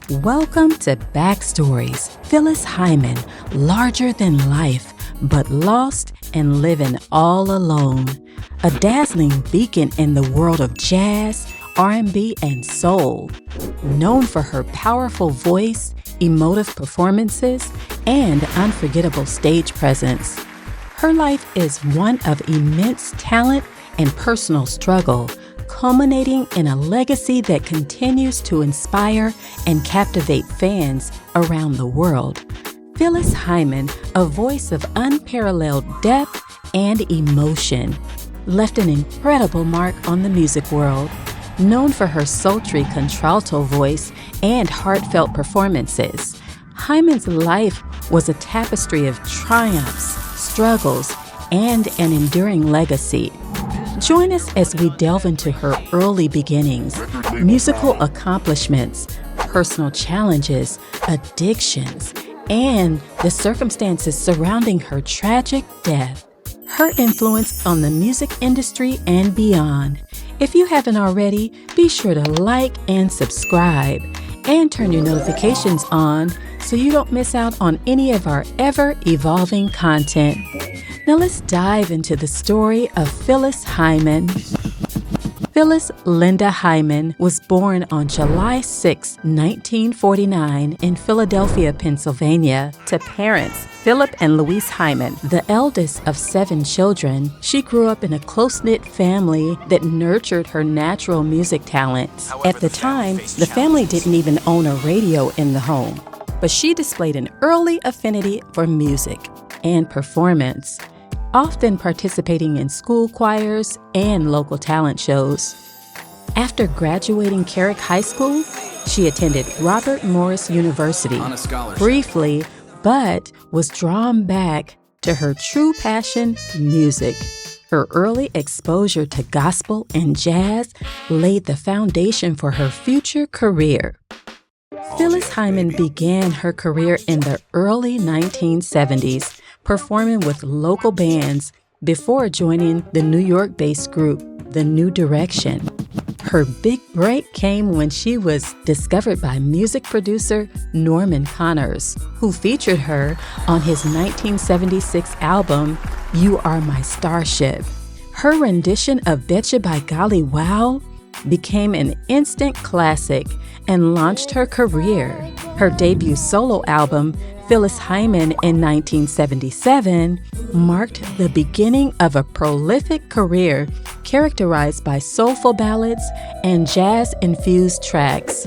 Welcome to Backstories. Phyllis Hyman, larger than life, but lost and living all alone. A dazzling beacon in the world of jazz, R&B, and soul. Known for her powerful voice, emotive performances, and unforgettable stage presence. Her life is one of immense talent and personal struggle, culminating in a legacy that continues to inspire and captivate fans around the world. Phyllis Hyman, a voice of unparalleled depth and emotion, left an incredible mark on the music world. Known for her sultry contralto voice and heartfelt performances, Hyman's life was a tapestry of triumphs, struggles, and an enduring legacy. Join us as we delve into her early beginnings, musical accomplishments, personal challenges, addictions, and the circumstances surrounding her tragic death. Her influence on the music industry and beyond. If you haven't already, be sure to like and subscribe, and turn your notifications on so you don't miss out on any of our ever-evolving content. Now let's dive into the story of Phyllis Hyman. Phyllis Linda Hyman was born on July 6, 1949 in Philadelphia, Pennsylvania, to parents Philip and Louise Hyman. The eldest of 7 children, she grew up in a close-knit family that nurtured her natural music talents. At the time, the family didn't even own a radio in the home, but she displayed an early affinity for music and performance, often participating in school choirs and local talent shows. After graduating Carrick High School, she attended Robert Morris University briefly, but was drawn back to her true passion, music. Her early exposure to gospel and jazz laid the foundation for her future career. Phyllis Hyman began her career in the early 1970s, performing with local bands before joining the New York-based group, The New Direction. Her big break came when she was discovered by music producer Norman Connors, who featured her on his 1976 album, You Are My Starship. Her rendition of Betcha by Golly Wow became an instant classic and launched her career. Her debut solo album, Phyllis Hyman in 1977, marked the beginning of a prolific career characterized by soulful ballads and jazz-infused tracks.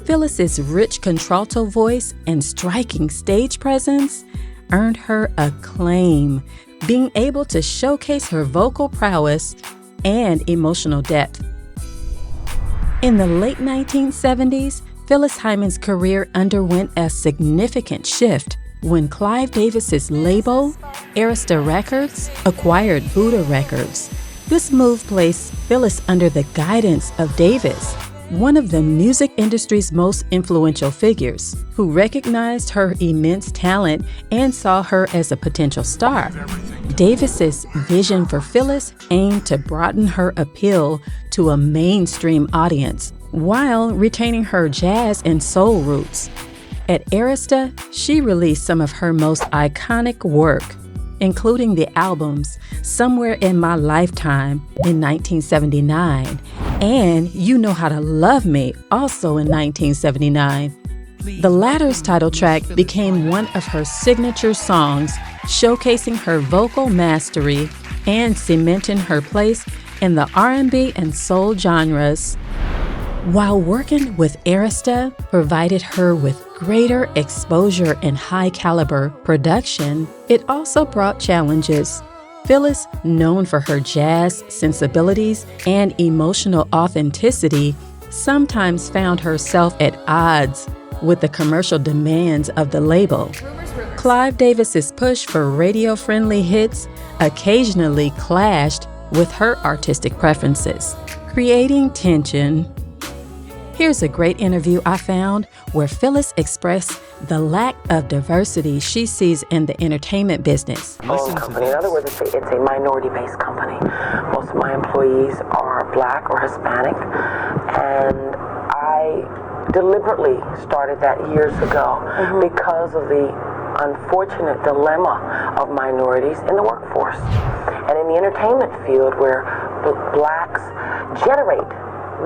Phyllis's rich contralto voice and striking stage presence earned her acclaim, being able to showcase her vocal prowess and emotional depth. In the late 1970s, Phyllis Hyman's career underwent a significant shift when Clive Davis's label, Arista Records, acquired Buddha Records. This move placed Phyllis under the guidance of Davis, one of the music industry's most influential figures, who recognized her immense talent and saw her as a potential star. Davis's vision for Phyllis aimed to broaden her appeal to a mainstream audience, while retaining her jazz and soul roots. At Arista, she released some of her most iconic work, including the albums Somewhere in My Lifetime in 1979 and You Know How to Love Me, also in 1979. The latter's title track became one of her signature songs, showcasing her vocal mastery and cementing her place in the R&B and soul genres. While working with Arista provided her with greater exposure and high-caliber production, it also brought challenges. Phyllis, known for her jazz sensibilities and emotional authenticity, sometimes found herself at odds with the commercial demands of the label. Clive Davis's push for radio-friendly hits occasionally clashed with her artistic preferences, creating tension. Here's a great interview I found where Phyllis expressed the lack of diversity she sees in the entertainment business. Company. In other words, it's a minority-based company. Most of my employees are Black or Hispanic, and I deliberately started that years ago because of the unfortunate dilemma of minorities in the workforce and in the entertainment field, where blacks generate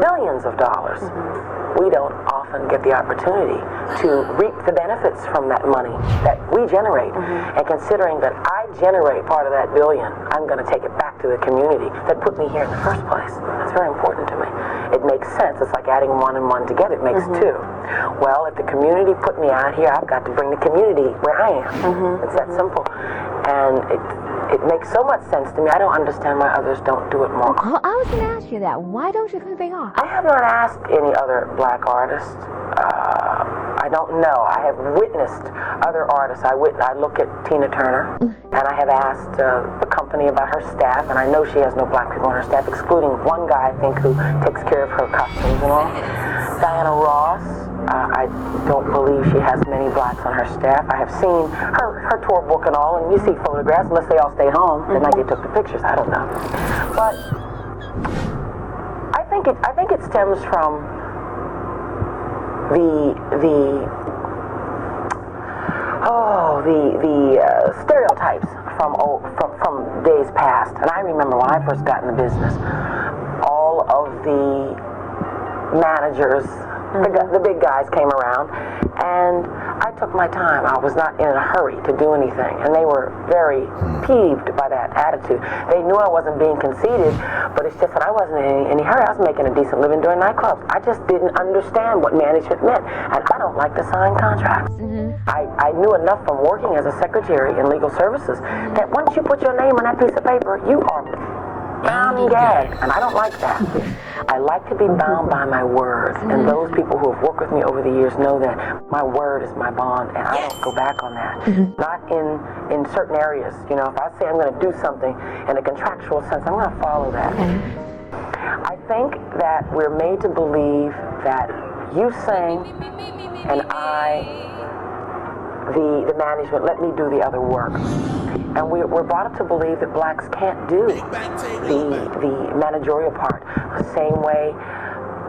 billions of dollars. We don't often get the opportunity to reap the benefits from that money that we generate. And considering that I generate part of that billion, I'm going to take it back to the community that put me here in the first place. That's very important to me. It makes sense. It's like adding one and one together. It makes two. Well, if the community put me out here, I've got to bring the community where I am. It's that simple. And it makes so much sense to me. I don't understand why others don't do it more. Well, I was going to ask you that. Why don't you think they are? I have not asked any other black artists. I don't know. I have witnessed other artists. I look at Tina Turner, and I have asked the company about her staff, and I know she has no black people on her staff, excluding one guy, I think, who takes care of her costumes and all. Diana Ross, I don't believe she has many blacks on her staff. I have seen her tour book and all, and you see photographs, unless they all stay home. Then they took the pictures. I don't know. But I think it stems from the stereotypes from days past. And I remember when I first got in the business, all of the managers, the big guys came around, and I took my time. I was not in a hurry to do anything, and they were very peeved by that attitude. They knew I wasn't being conceited, but it's just that I wasn't in any hurry. I was making a decent living doing nightclubs. I just didn't understand what management meant, and I don't like to sign contracts. I knew enough from working as a secretary in legal services that once you put your name on that piece of paper, you are bound and gagged, and I don't like that. I like to be bound by my words, and those people who have worked with me over the years know that my word is my bond, and I don't go back on that. Not in certain areas. You know, if I say I'm going to do something in a contractual sense, I'm going to follow that. I think that we're made to believe that you sing, and the management, let me do the other work. And we're brought up to believe that blacks can't do the managerial part. The same way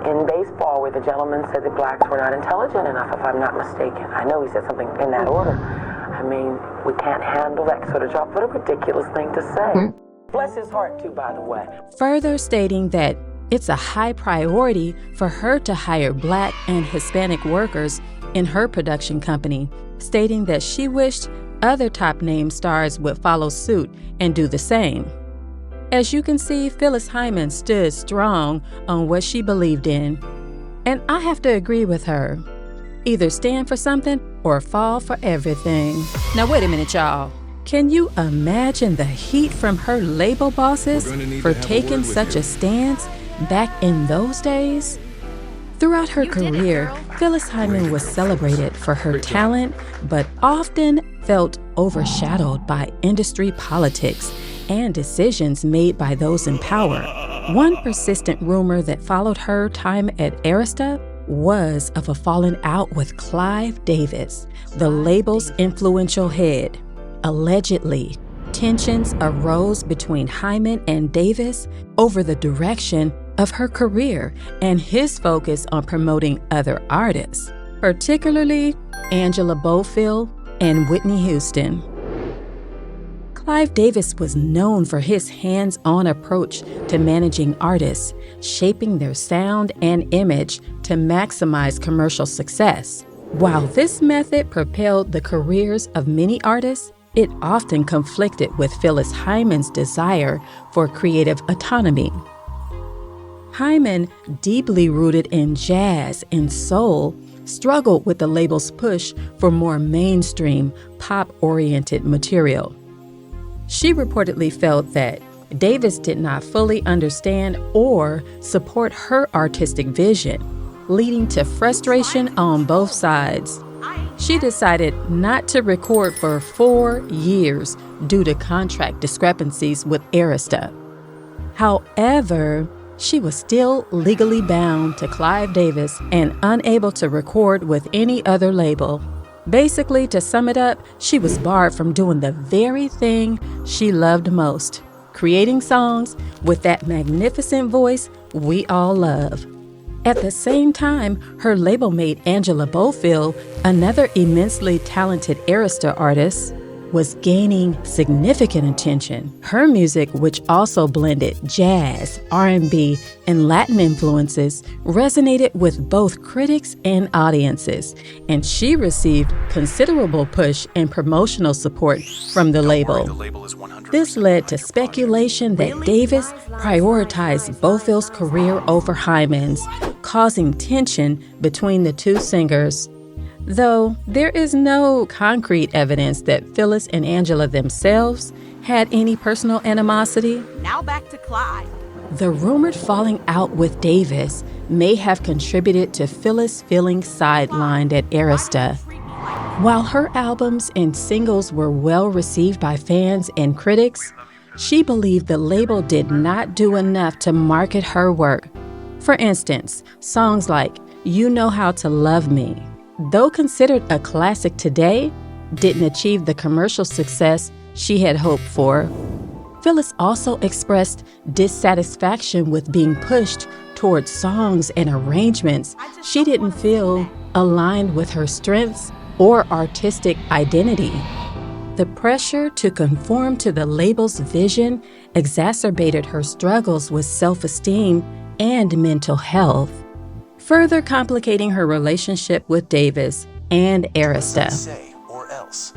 in baseball, where the gentleman said that blacks were not intelligent enough, if I'm not mistaken. I know he said something in that order. I mean, we can't handle that sort of job. What a ridiculous thing to say. Bless his heart, too, by the way. Further stating that it's a high priority for her to hire Black and Hispanic workers in her production company, stating that she wished other top-name stars would follow suit and do the same. As you can see, Phyllis Hyman stood strong on what she believed in. And I have to agree with her. Either stand for something or fall for everything. Now wait a minute, y'all. Can you imagine the heat from her label bosses for taking such a stance back in those days? Throughout her career, Phyllis Hyman was celebrated for her talent, but often felt overshadowed by industry politics and decisions made by those in power. One persistent rumor that followed her time at Arista was of a falling out with Clive Davis, the label's influential head. Allegedly, tensions arose between Hyman and Davis over the direction of her career and his focus on promoting other artists, particularly Angela Bofill and Whitney Houston. Clive Davis was known for his hands-on approach to managing artists, shaping their sound and image to maximize commercial success. While this method propelled the careers of many artists, it often conflicted with Phyllis Hyman's desire for creative autonomy. Hyman, deeply rooted in jazz and soul, struggled with the label's push for more mainstream, pop-oriented material. She reportedly felt that Davis did not fully understand or support her artistic vision, leading to frustration on both sides. She decided not to record for 4 years due to contract discrepancies with Arista. However, she was still legally bound to Clive Davis and unable to record with any other label. Basically, to sum it up, she was barred from doing the very thing she loved most, creating songs with that magnificent voice we all love. At the same time, her label mate Angela Bofill, another immensely talented Arista artist, was gaining significant attention. Her music, which also blended jazz, R&B, and Latin influences, resonated with both critics and audiences, and she received considerable push and promotional support from the label. This led to speculation that Davis prioritized Bofill's career over Hyman's, causing tension between the two singers. Though there is no concrete evidence that Phyllis and Angela themselves had any personal animosity. Now back to Clive. The rumored falling out with Davis may have contributed to Phyllis feeling sidelined at Arista. While her albums and singles were well received by fans and critics, she believed the label did not do enough to market her work. For instance, songs like You Know How to Love Me, though considered a classic today, didn't achieve the commercial success she had hoped for. Phyllis also expressed dissatisfaction with being pushed towards songs and arrangements she didn't feel aligned with her strengths or artistic identity. The pressure to conform to the label's vision exacerbated her struggles with self-esteem and mental health, further complicating her relationship with Davis and Arista.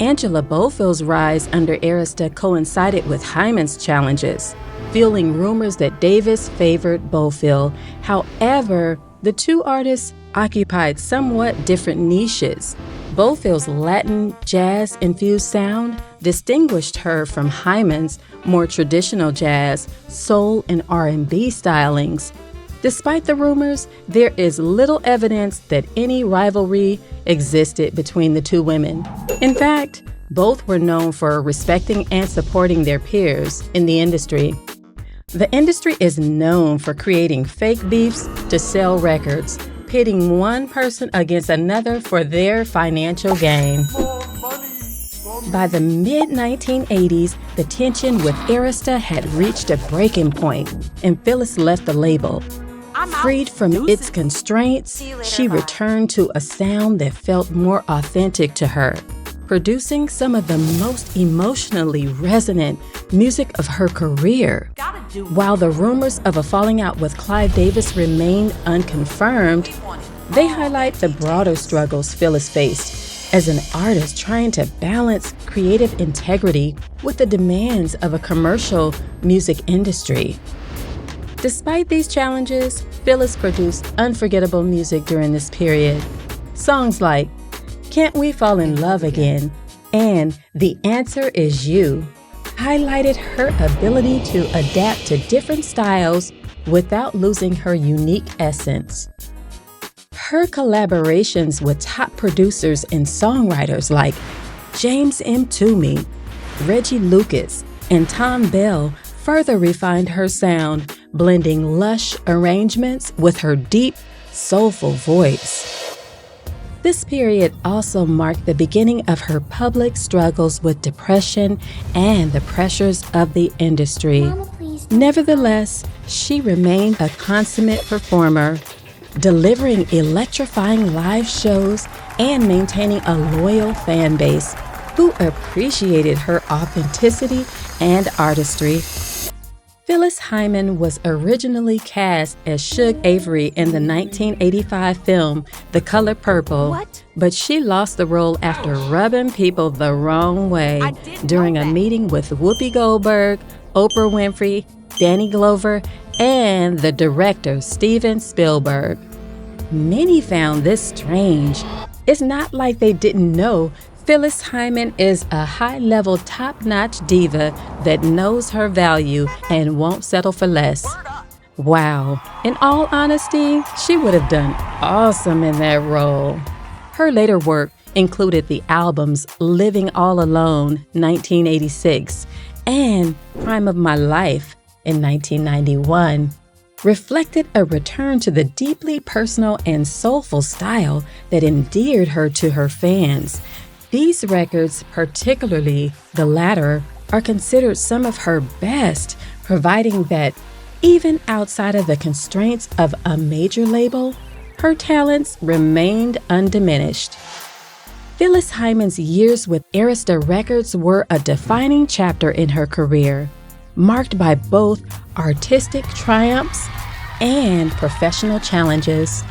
Angela Bofill's rise under Arista coincided with Hyman's challenges, fueling rumors that Davis favored Bofill. However, the two artists occupied somewhat different niches. Bofill's Latin jazz-infused sound distinguished her from Hyman's more traditional jazz, soul, and R&B stylings. Despite the rumors, there is little evidence that any rivalry existed between the two women. In fact, both were known for respecting and supporting their peers in the industry. The industry is known for creating fake beefs to sell records, pitting one person against another for their financial gain. By the mid-1980s, the tension with Arista had reached a breaking point, and Phyllis left the label. Freed from its constraints, she returned to a sound that felt more authentic to her, producing some of the most emotionally resonant music of her career. While the rumors of a falling out with Clive Davis remained unconfirmed, they highlight the broader struggles Phyllis faced as an artist trying to balance creative integrity with the demands of a commercial music industry. Despite these challenges, Phyllis produced unforgettable music during this period. Songs like Can't We Fall in Love Again and The Answer Is You highlighted her ability to adapt to different styles without losing her unique essence. Her collaborations with top producers and songwriters like James M. Toomey, Reggie Lucas, and Tom Bell further refined her sound, blending lush arrangements with her deep, soulful voice. This period also marked the beginning of her public struggles with depression and the pressures of the industry. Nevertheless, she remained a consummate performer, delivering electrifying live shows and maintaining a loyal fan base who appreciated her authenticity and artistry. Phyllis Hyman was originally cast as Shug Avery in the 1985 film The Color Purple, but she lost the role after rubbing people the wrong way during a meeting with Whoopi Goldberg, Oprah Winfrey, Danny Glover, and the director Steven Spielberg. Many found this strange. It's not like they didn't know Phyllis Hyman is a high-level, top-notch diva that knows her value and won't settle for less. Wow, in all honesty, she would have done awesome in that role. Her later work included the albums Living All Alone, 1986, and Prime of My Life in 1991, reflected a return to the deeply personal and soulful style that endeared her to her fans. These records, particularly the latter, are considered some of her best, providing that Even outside of the constraints of a major label, her talents remained undiminished. Phyllis Hyman's years with Arista Records were a defining chapter in her career, marked by both artistic triumphs and professional challenges.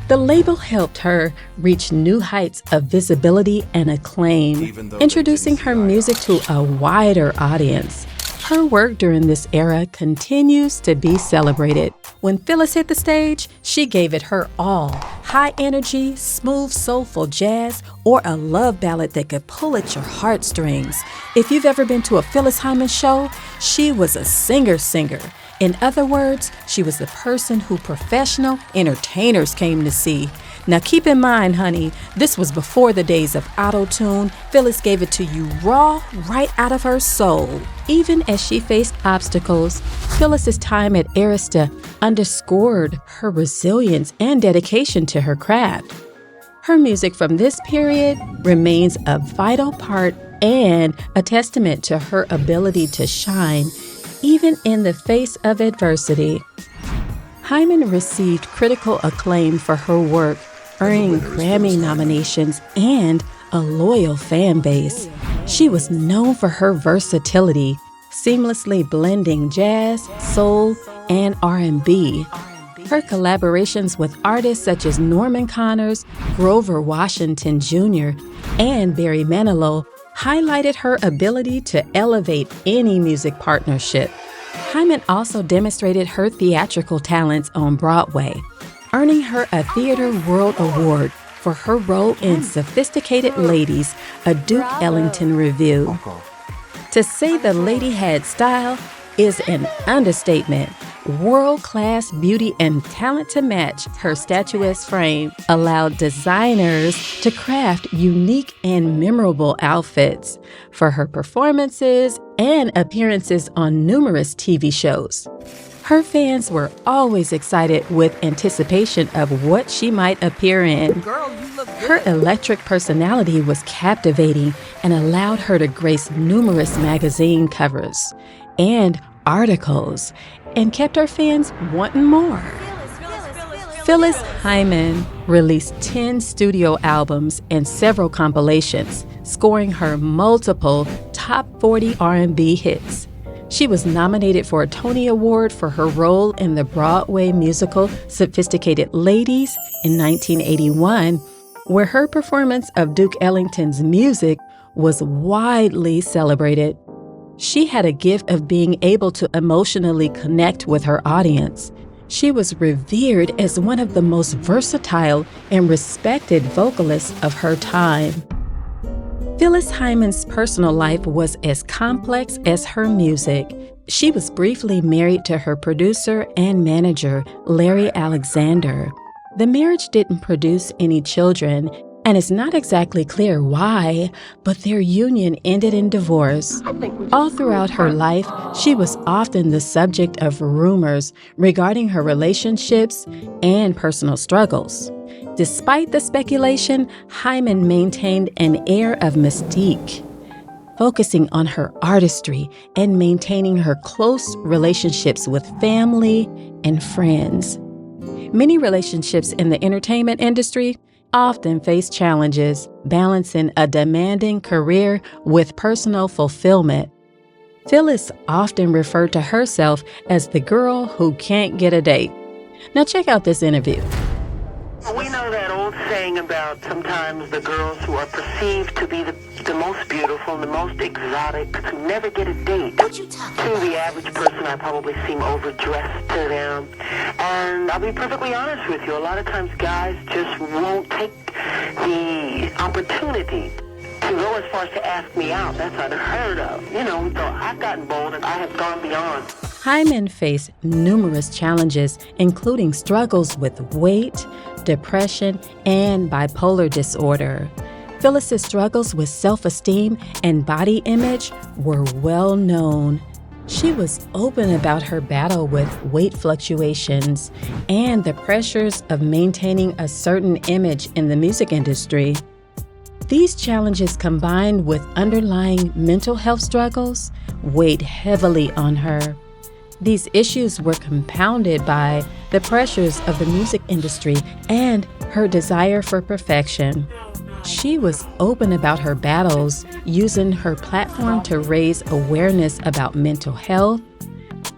The label helped her reach new heights of visibility and acclaim, introducing her music to a wider audience. Her work during this era continues to be celebrated. When Phyllis hit the stage, she gave it her all. High energy, smooth, soulful jazz, or a love ballad that could pull at your heartstrings. If you've ever been to a Phyllis Hyman show, she was a singer. In other words, she was the person who professional entertainers came to see. Now keep in mind, honey, this was before the days of auto-tune. Phyllis gave it to you raw, right out of her soul. Even as she faced obstacles, Phyllis's time at Arista underscored her resilience and dedication to her craft. Her music from this period remains a vital part and a testament to her ability to shine, even in the face of adversity. Hyman received critical acclaim for her work, earning Grammy nominations and a loyal fan base. She was known for her versatility, seamlessly blending jazz, soul, and R&B. Her collaborations with artists such as Norman Connors, Grover Washington Jr., and Barry Manilow highlighted her ability to elevate any music partnership. Hyman also demonstrated her theatrical talents on Broadway, earning her a Theatre World Award for her role in Sophisticated Ladies, a Duke Ellington revue. To say the lady had style is an understatement. World-class beauty and talent to match her statuesque frame allowed designers to craft unique and memorable outfits for her performances and appearances on numerous TV shows. Her fans were always excited with anticipation of what she might appear in. Her electric personality was captivating and allowed her to grace numerous magazine covers and articles, and kept her fans wanting more. Phyllis Hyman released 10 studio albums and several compilations, scoring her multiple top 40 R&B hits. She was nominated for a Tony Award for her role in the Broadway musical Sophisticated Ladies in 1981, where her performance of Duke Ellington's music was widely celebrated. She had a gift of being able to emotionally connect with her audience. She was revered as one of the most versatile and respected vocalists of her time. Phyllis Hyman's personal life was as complex as her music. She was briefly married to her producer and manager, Larry Alexander. The marriage didn't produce any children, and it's not exactly clear why, but their union ended in divorce. All throughout her life, she was often the subject of rumors regarding her relationships and personal struggles. Despite the speculation, Hyman maintained an air of mystique, focusing on her artistry and maintaining her close relationships with family and friends. Many relationships in the entertainment industry often face challenges balancing a demanding career with personal fulfillment. Phyllis often referred to herself as the girl who can't get a date. Now check out this interview. We know that old saying about sometimes the girls who are perceived to be the most beautiful and the most exotic who never get a date. To the average person, I probably seem overdressed to them. And I'll be perfectly honest with you, a lot of times guys just won't take the opportunity to go as far as to ask me out. That's unheard of. So I've gotten bold and I have gone beyond. Hyman faced numerous challenges, including struggles with weight, depression, and bipolar disorder. Phyllis's struggles with self-esteem and body image were well known. She was open about her battle with weight fluctuations and the pressures of maintaining a certain image in the music industry. These challenges, combined with underlying mental health struggles, weighed heavily on her. These issues were compounded by the pressures of the music industry and her desire for perfection. She was open about her battles, using her platform to raise awareness about mental health.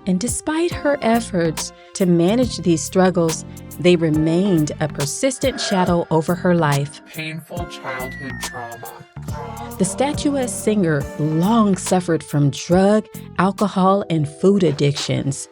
And despite her efforts to manage these struggles, they remained a persistent shadow over her life. Painful childhood trauma. The statuesque singer long suffered from drug, alcohol, and food addictions.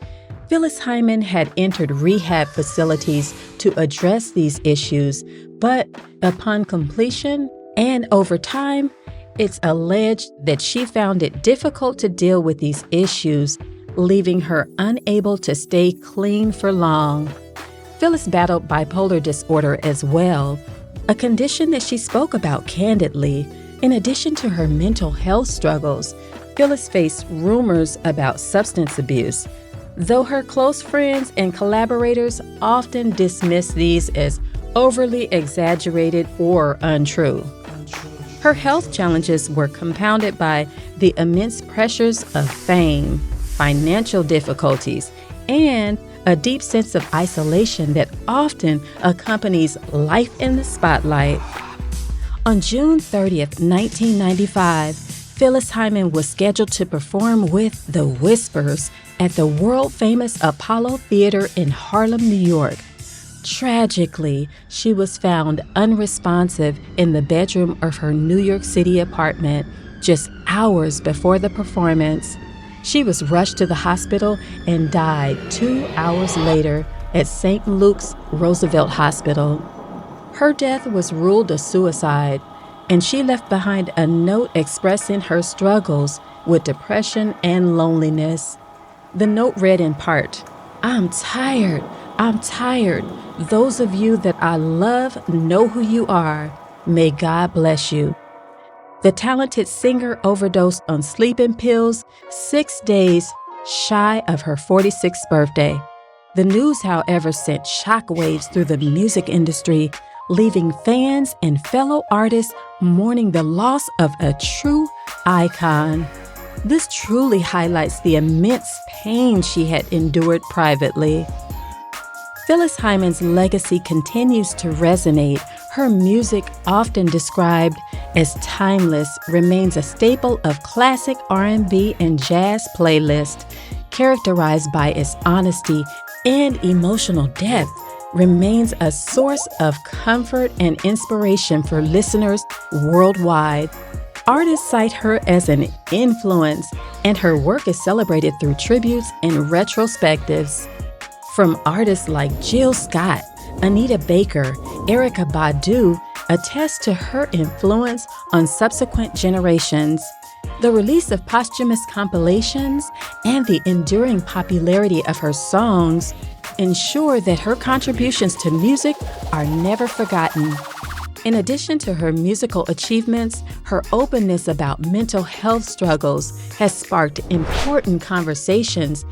Phyllis Hyman had entered rehab facilities to address these issues, but upon completion and over time, it's alleged that she found it difficult to deal with these issues, leaving her unable to stay clean for long. Phyllis battled bipolar disorder as well, a condition that she spoke about candidly. In addition to her mental health struggles, Phyllis faced rumors about substance abuse, though her close friends and collaborators often dismiss these as overly exaggerated or untrue. Her health challenges were compounded by the immense pressures of fame, financial difficulties, and a deep sense of isolation that often accompanies life in the spotlight. On June 30th, 1995, Phyllis Hyman was scheduled to perform with The Whispers at the world-famous Apollo Theater in Harlem, New York. Tragically, she was found unresponsive in the bedroom of her New York City apartment just hours before the performance. She was rushed to the hospital and died 2 hours later at St. Luke's Roosevelt Hospital. Her death was ruled a suicide, and she left behind a note expressing her struggles with depression and loneliness. The note read in part, "I'm tired. I'm tired. Those of you that I love know who you are. May God bless you." The talented singer overdosed on sleeping pills 6 days shy of her 46th birthday. The news, however, sent shockwaves through the music industry, leaving fans and fellow artists mourning the loss of a true icon. This truly highlights the immense pain she had endured privately. Phyllis Hyman's legacy continues to resonate. Her music, often described as timeless, remains a staple of classic R&B and jazz playlists, characterized by its honesty and emotional depth, remains a source of comfort and inspiration for listeners worldwide. Artists cite her as an influence, and her work is celebrated through tributes and retrospectives. From artists like Jill Scott, Anita Baker, Erykah Badu attest to her influence on subsequent generations. The release of posthumous compilations and the enduring popularity of her songs ensure that her contributions to music are never forgotten. In addition to her musical achievements, her openness about mental health struggles has sparked important conversations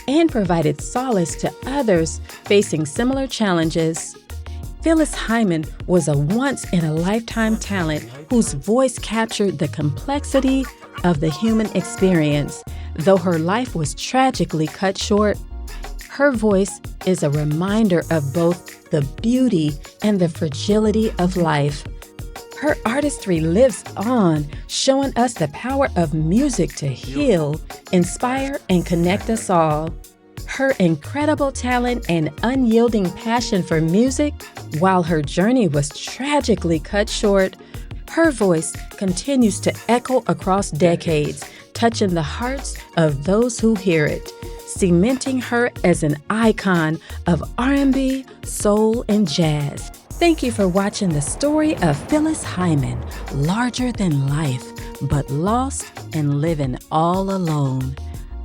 and provided solace to others facing similar challenges. Phyllis Hyman was a once-in-a-lifetime talent whose voice captured the complexity of the human experience. Though her life was tragically cut short, her voice is a reminder of both the beauty and the fragility of life. Her artistry lives on, showing us the power of music to heal, inspire, and connect us all. Her incredible talent and unyielding passion for music, while her journey was tragically cut short, her voice continues to echo across decades, touching the hearts of those who hear it, cementing her as an icon of R&B, soul, and jazz. Thank you for watching the story of Phyllis Hyman, larger than life, but lost and living all alone.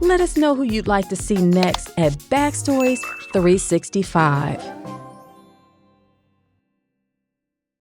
Let us know who you'd like to see next at Backstories 365.